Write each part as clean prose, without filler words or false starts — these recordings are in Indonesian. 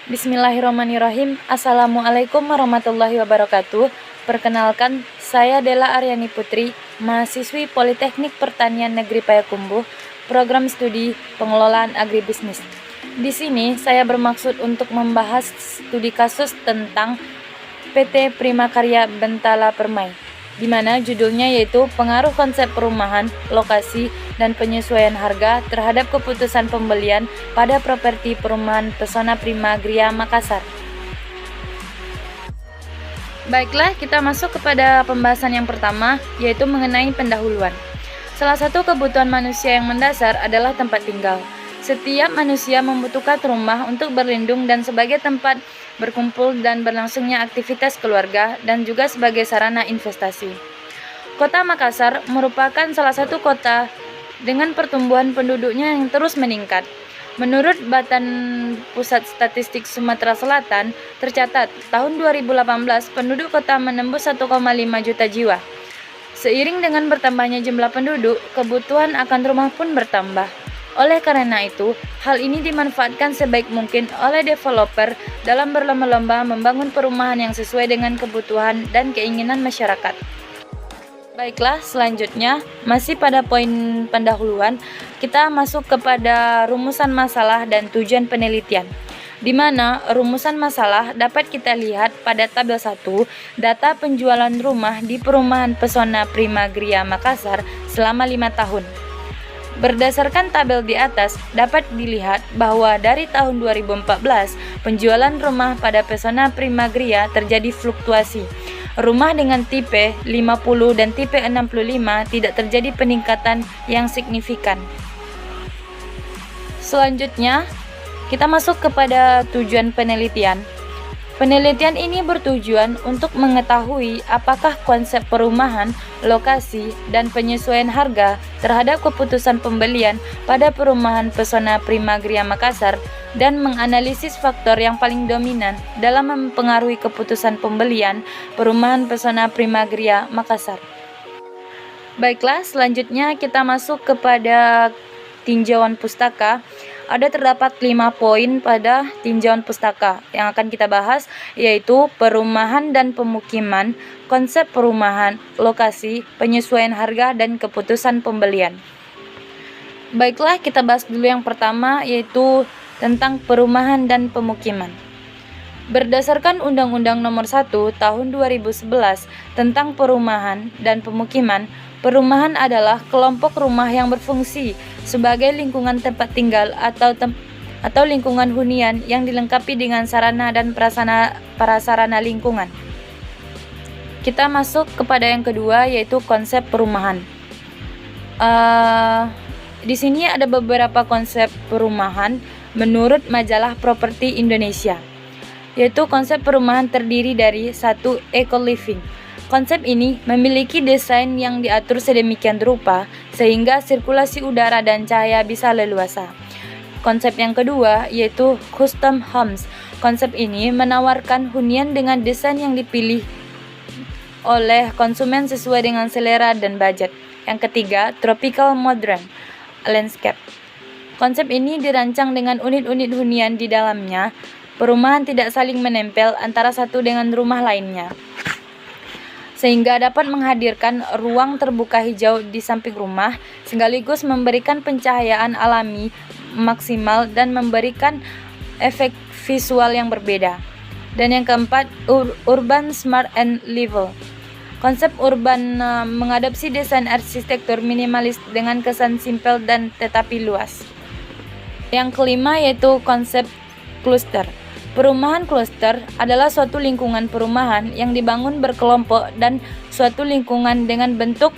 Bismillahirrahmanirrahim. Assalamualaikum warahmatullahi wabarakatuh. Perkenalkan, saya Della Aryani Putri, mahasiswi Politeknik Pertanian Negeri Payakumbuh, program studi Pengelolaan Agribisnis. Di sini saya bermaksud untuk membahas studi kasus tentang PT Primakarya Bentala Permai, di mana judulnya yaitu pengaruh konsep perumahan, lokasi, dan penyesuaian harga terhadap keputusan pembelian pada properti perumahan Pesona Primagria Makassar. Baiklah, kita masuk kepada pembahasan yang pertama, yaitu mengenai pendahuluan. Salah satu kebutuhan manusia yang mendasar adalah tempat tinggal. Setiap manusia membutuhkan rumah untuk berlindung dan sebagai tempat berkumpul dan berlangsungnya aktivitas keluarga dan juga sebagai sarana investasi. Kota Makassar merupakan salah satu kota dengan pertumbuhan penduduknya yang terus meningkat. Menurut Badan Pusat Statistik Sumatera Selatan, tercatat tahun 2018 penduduk kota menembus 1,5 juta jiwa. Seiring dengan bertambahnya jumlah penduduk, kebutuhan akan rumah pun bertambah. Oleh karena itu, hal ini dimanfaatkan sebaik mungkin oleh developer dalam berlomba-lomba membangun perumahan yang sesuai dengan kebutuhan dan keinginan masyarakat. Baiklah, selanjutnya masih pada poin pendahuluan, kita masuk kepada rumusan masalah dan tujuan penelitian. Di mana rumusan masalah dapat kita lihat pada tabel 1, data penjualan rumah di perumahan Pesona Primagria Makassar selama 5 tahun. Berdasarkan tabel di atas, dapat dilihat bahwa dari tahun 2014, penjualan rumah pada Pesona Primagria terjadi fluktuasi. Rumah dengan tipe 50 dan tipe 65 tidak terjadi peningkatan yang signifikan. Selanjutnya, kita masuk kepada tujuan penelitian. Penelitian ini bertujuan untuk mengetahui apakah konsep perumahan, lokasi, dan penyesuaian harga terhadap keputusan pembelian pada perumahan Pesona Primagria Makassar dan menganalisis faktor yang paling dominan dalam mempengaruhi keputusan pembelian perumahan Pesona Primagria Makassar. Baiklah, selanjutnya kita masuk kepada tinjauan pustaka. Ada terdapat 5 poin pada tinjauan pustaka yang akan kita bahas, yaitu perumahan dan pemukiman, konsep perumahan, lokasi, penyesuaian harga, dan keputusan pembelian. Baiklah, kita bahas dulu yang pertama, yaitu tentang perumahan dan pemukiman. Berdasarkan Undang-Undang Nomor 1 Tahun 2011 tentang perumahan dan pemukiman, perumahan adalah kelompok rumah yang berfungsi sebagai lingkungan tempat tinggal atau lingkungan hunian yang dilengkapi dengan sarana dan prasarana lingkungan. Kita masuk kepada yang kedua, yaitu konsep perumahan. Di sini ada beberapa konsep perumahan menurut majalah Properti Indonesia, yaitu konsep perumahan terdiri dari 1. Eco-living. Konsep ini memiliki desain yang diatur sedemikian rupa sehingga sirkulasi udara dan cahaya bisa leluasa. Konsep yang kedua yaitu custom homes. Konsep ini menawarkan hunian dengan desain yang dipilih oleh konsumen sesuai dengan selera dan budget. Yang ketiga, tropical modern landscape. Konsep ini dirancang dengan unit-unit hunian di dalamnya. Perumahan tidak saling menempel antara satu dengan rumah lainnya, sehingga dapat menghadirkan ruang terbuka hijau di samping rumah, sekaligus memberikan pencahayaan alami maksimal dan memberikan efek visual yang berbeda. Dan yang keempat, urban smart and livable. Konsep urban mengadopsi desain arsitektur minimalis dengan kesan simpel dan tetapi luas. Yang kelima yaitu konsep cluster. Perumahan cluster adalah suatu lingkungan perumahan yang dibangun berkelompok dan suatu lingkungan dengan bentuk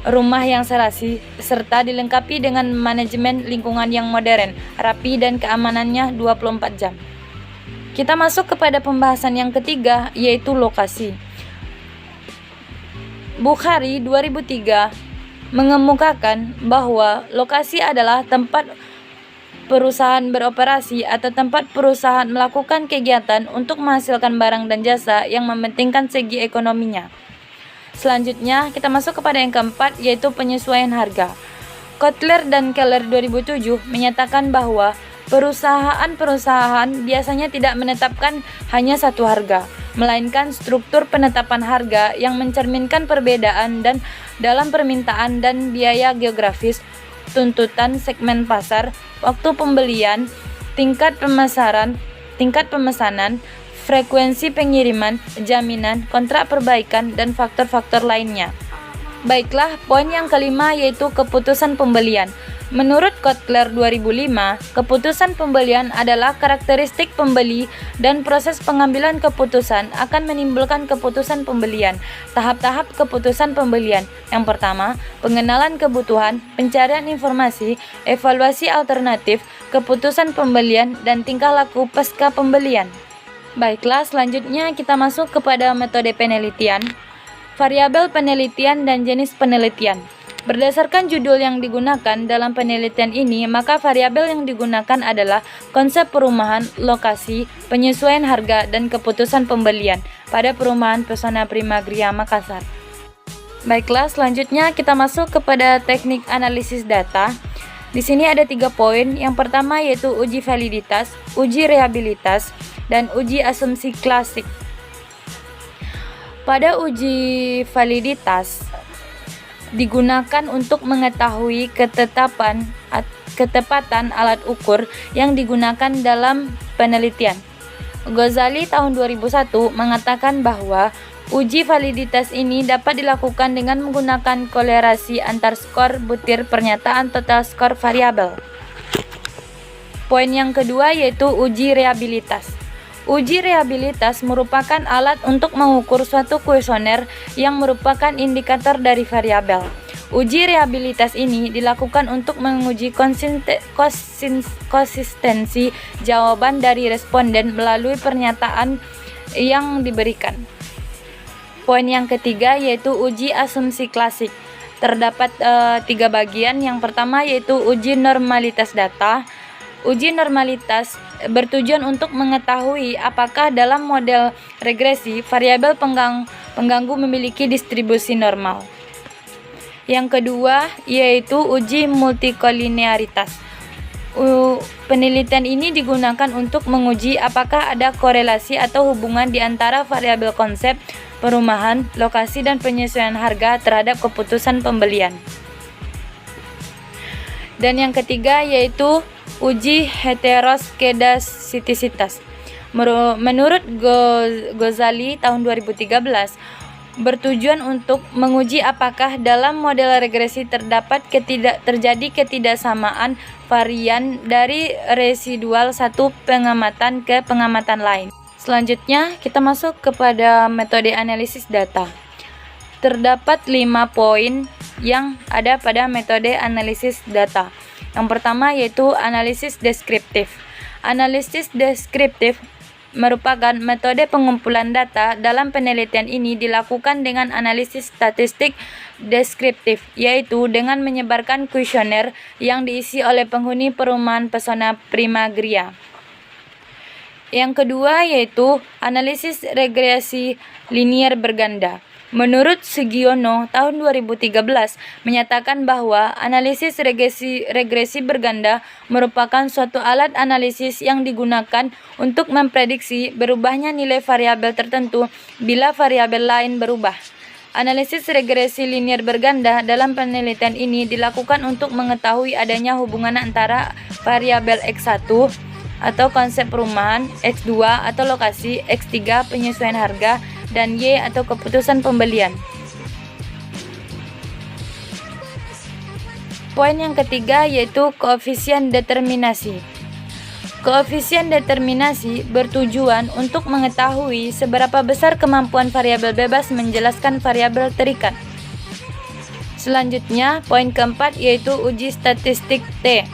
rumah yang serasi serta dilengkapi dengan manajemen lingkungan yang modern, rapi, dan keamanannya 24 jam. Kita masuk kepada pembahasan yang ketiga, yaitu lokasi. Bukhari 2003 mengemukakan bahwa lokasi adalah tempat perusahaan beroperasi atau tempat perusahaan melakukan kegiatan untuk menghasilkan barang dan jasa yang mementingkan segi ekonominya. Selanjutnya, kita masuk kepada yang keempat, yaitu penyesuaian harga. Kotler dan Keller 2007 menyatakan bahwa Perusahaan-perusahaan biasanya tidak menetapkan hanya satu harga, melainkan struktur penetapan harga yang mencerminkan perbedaan dan dalam permintaan dan biaya geografis, tuntutan segmen pasar, waktu pembelian, tingkat pemesanan, frekuensi pengiriman, jaminan, kontrak perbaikan, dan faktor-faktor lainnya. Baiklah, poin yang kelima yaitu keputusan pembelian. Menurut Kotler 2005, keputusan pembelian adalah karakteristik pembeli dan proses pengambilan keputusan akan menimbulkan keputusan pembelian. Tahap-tahap keputusan pembelian. Yang pertama, pengenalan kebutuhan, pencarian informasi, evaluasi alternatif, keputusan pembelian, dan tingkah laku pasca pembelian. Baiklah, selanjutnya kita masuk kepada metode penelitian, variabel penelitian dan jenis penelitian. Berdasarkan judul yang digunakan dalam penelitian ini, maka variabel yang digunakan adalah konsep perumahan, lokasi, penyesuaian harga, dan keputusan pembelian pada perumahan Pesona Primagria Makassar. Baiklah, selanjutnya kita masuk kepada teknik analisis data. Di sini ada 3 poin. Yang pertama yaitu uji validitas, uji reliabilitas, dan uji asumsi klasik. Pada uji validitas digunakan untuk mengetahui ketepatan alat ukur yang digunakan dalam penelitian. Ghazali tahun 2001 mengatakan bahwa uji validitas ini dapat dilakukan dengan menggunakan kolerasi antar skor butir pernyataan total skor variabel. Poin yang kedua yaitu uji reliabilitas. Uji reliabilitas merupakan alat untuk mengukur suatu kuesioner yang merupakan indikator dari variabel. Uji reliabilitas ini dilakukan untuk menguji konsistensi jawaban dari responden melalui pernyataan yang diberikan. Poin yang ketiga yaitu uji asumsi klasik. Terdapat 3 bagian. Yang pertama yaitu uji normalitas data. Uji normalitas bertujuan untuk mengetahui apakah dalam model regresi variabel pengganggu memiliki distribusi normal. Yang kedua yaitu uji multikolinearitas. Penelitian ini digunakan untuk menguji apakah ada korelasi atau hubungan di antara variabel konsep, perumahan, lokasi, dan penyesuaian harga terhadap keputusan pembelian. Dan yang ketiga yaitu uji heteroskedastisitas. Menurut Ghazali tahun 2013, bertujuan untuk menguji apakah dalam model regresi terjadi ketidaksamaan varian dari residual satu pengamatan ke pengamatan lain. Selanjutnya, kita masuk kepada metode analisis data. Terdapat 5 poin yang ada pada metode analisis data. Yang pertama yaitu analisis deskriptif. Analisis deskriptif merupakan metode pengumpulan data. Dalam penelitian ini dilakukan dengan analisis statistik deskriptif, yaitu dengan menyebarkan kuesioner yang diisi oleh penghuni perumahan Pesona Primagria. Yang kedua yaitu analisis regresi linier berganda. Menurut Sugiono tahun 2013 menyatakan bahwa analisis regresi berganda merupakan suatu alat analisis yang digunakan untuk memprediksi berubahnya nilai variabel tertentu bila variabel lain berubah. Analisis regresi linier berganda dalam penelitian ini dilakukan untuk mengetahui adanya hubungan antara variabel X1 atau konsep perumahan, X2 atau lokasi, X3 penyesuaian harga, dan Y atau keputusan pembelian. Poin yang ketiga yaitu koefisien determinasi. Koefisien determinasi bertujuan untuk mengetahui seberapa besar kemampuan variabel bebas menjelaskan variabel terikat. Selanjutnya, poin keempat yaitu uji statistik T.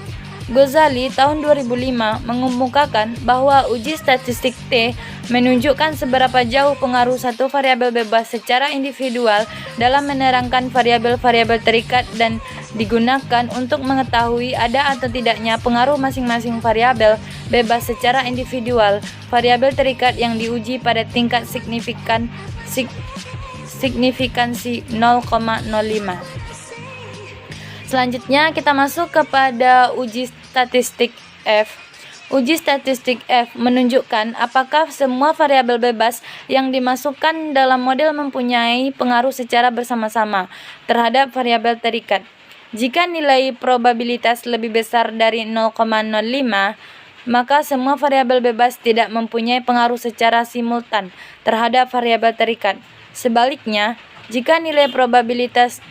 Ghazali tahun 2005 mengemukakan bahwa uji statistik T menunjukkan seberapa jauh pengaruh satu variabel bebas secara individual dalam menerangkan variabel-variabel terikat dan digunakan untuk mengetahui ada atau tidaknya pengaruh masing-masing variabel bebas secara individual. Variabel terikat yang diuji pada tingkat signifikansi 0,05. Selanjutnya kita masuk kepada uji statistik F. Uji statistik F menunjukkan apakah semua variabel bebas yang dimasukkan dalam model mempunyai pengaruh secara bersama-sama terhadap variabel terikat. Jika nilai probabilitas lebih besar dari 0,05, maka semua variabel bebas tidak mempunyai pengaruh secara simultan terhadap variabel terikat. Sebaliknya, jika nilai probabilitas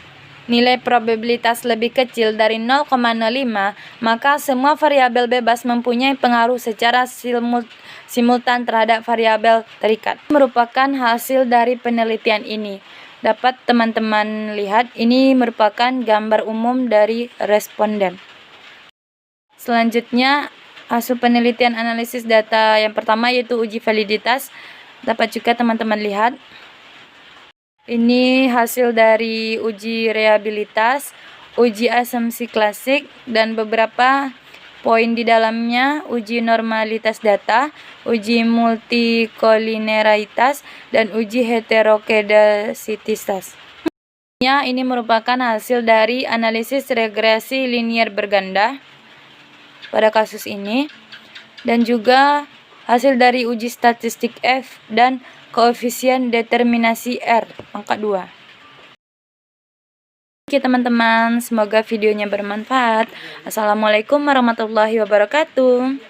lebih kecil dari 0,05, maka semua variabel bebas mempunyai pengaruh secara simultan terhadap variabel terikat. Merupakan hasil dari penelitian ini. Dapat teman-teman lihat, ini merupakan gambar umum dari responden. Selanjutnya, hasil penelitian analisis data yang pertama yaitu uji validitas. Dapat juga teman-teman lihat. Ini hasil dari uji reliabilitas, uji asumsi klasik, dan beberapa poin di dalamnya, uji normalitas data, uji multikolinearitas, dan uji heterokedasititas. Ini merupakan hasil dari analisis regresi linier berganda pada kasus ini, dan juga hasil dari uji statistik F dan koefisien determinasi R, angka 2. Oke teman-teman, semoga videonya bermanfaat. Assalamualaikum warahmatullahi wabarakatuh.